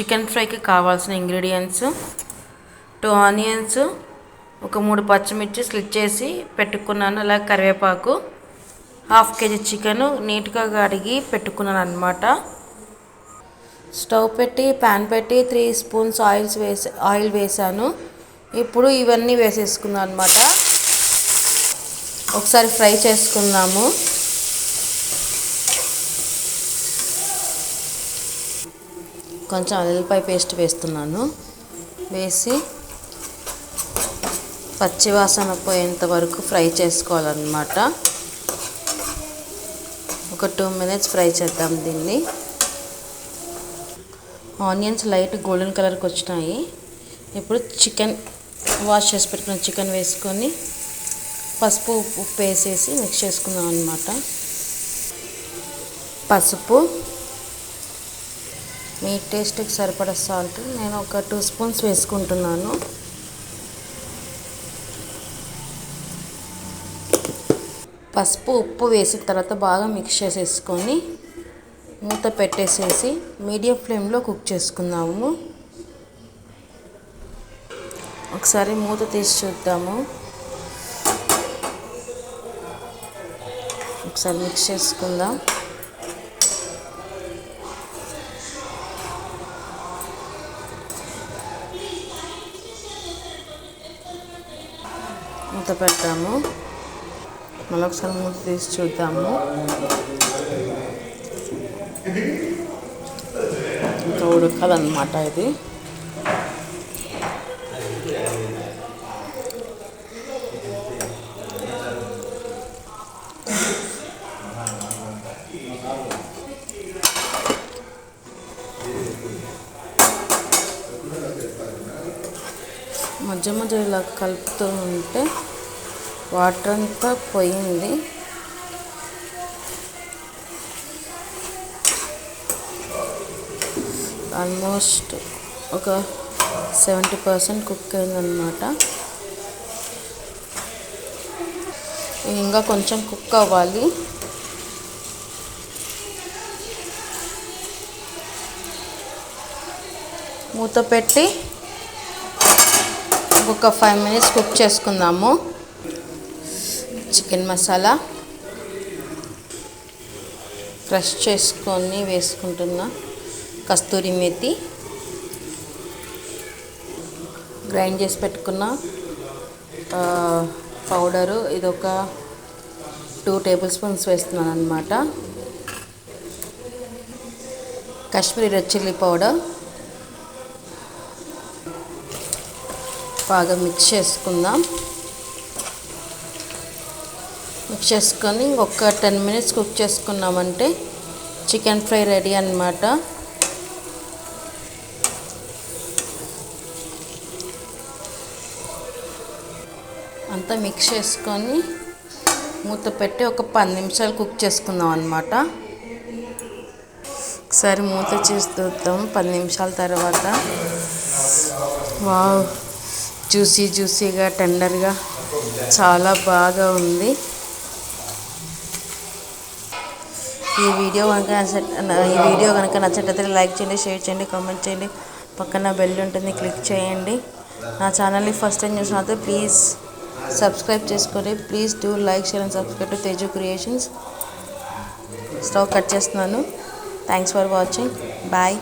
Chicken ఫ్రైకి కావాల్సిన ingredients 2 onions, ఒక 3 పచ్చిమిర్చి స్లిట్ చేసి పెట్టుకున్నాను. అలాగే కరివేపాకు, 1/2 kg చికెన్ నీట్గా కడిగి పెట్టుకున్నాను అన్నమాట. స్టవ్ పెట్టి ప్యాన్ పెట్టి 3 స్పూన్స్ ఆయిల్ వేసాను. ఇప్పుడు ఇవన్నీ వేసేసుకున్నాను అన్నమాట. ఒకసారి ఫ్రై చేసుకుందాము. కొంచెం వెల్లుల్లిపాయ పేస్ట్ వేస్తున్నాను. వేసి పచ్చివాసన పోయేంత వరకు ఫ్రై చేసుకోవాలన్నమాట. ఒక 2 minutes ఫ్రై చేద్దాం దీన్ని. ఆనియన్స్ లైట్ గోల్డెన్ కలర్కి వచ్చినాయి. ఇప్పుడు చికెన్ వాష్ చేసి పెట్టుకున్న చికెన్ వేసుకొని పసుపు ఉప్పు వేసేసి మిక్స్ చేసుకున్నాం అన్నమాట. పసుపు, మీ టేస్ట్కి సరిపడా సాల్ట్ నేను ఒక 2 స్పూన్స్ వేసుకుంటున్నాను. పసుపు ఉప్పు వేసిన తర్వాత బాగా మిక్స్ చేసేసుకొని మూత పెట్టేసేసి మీడియం ఫ్లేమ్లో కుక్ చేసుకుందాము. ఒకసారి మూత తీసి చూద్దాము. ఒకసారి మిక్స్ చేసుకుందాం. మూత పెడతాము. మళ్ళీ ఒకసారి మూత తీసి చూద్దాము. ఇంకా ఉడకాలన్నమాట ఇది. మధ్య మధ్య ఇలా కలుపుతూ ఉంటే వాటర్ అంతా పోయింది. ఆల్మోస్ట్ ఒక 70% కుక్ అయిందన్నమాట. ఇంకా కొంచెం కుక్ అవ్వాలి. మూత పెట్టి ఒక 5 minutes కుక్ చేసుకుందాము. చికెన్ మసాలా క్రష్ చేసుకొని వేసుకుంటున్నా. కస్తూరి మేతి, గ్రైండ్ చేసి పెట్టుకున్న పౌడరు, ఇది ఒక 2 tablespoons వేస్తున్నాను అన్నమాట. కాశ్మీరీ రెడ్ చిల్లీ పౌడర్ బాగా మిక్స్ చేసుకుందాం. మిక్స్ చేసుకొని ఒక 10 minutes కుక్ చేసుకున్నామంటే చికెన్ ఫ్రై రెడీ అన్నమాట. అంతా మిక్స్ చేసుకొని మూత పెట్టి ఒక 10 నిమిషాలు కుక్ చేసుకుందాం అన్నమాట. ఒకసారి మూత చూద్దాం 10 నిమిషాల తర్వాత. వావ్, జ్యూసీగా టెండర్గా చాలా బాగా ఉంది. ఈ వీడియో కనుక నచ్చినట్లయితే లైక్ చేయండి, షేర్ చేయండి, కామెంట్ చేయండి. పక్కన బెల్ ఉంటుంది, క్లిక్ చేయండి. నా ఛానల్ని ఫస్ట్ టైం చూసినట్లయితే ప్లీజ్ సబ్స్క్రైబ్ చేసుకోండి. Please do like, share and subscribe to Teju creations. Stove cut చేస్తున్నాను. Thanks for watching. బాయ్.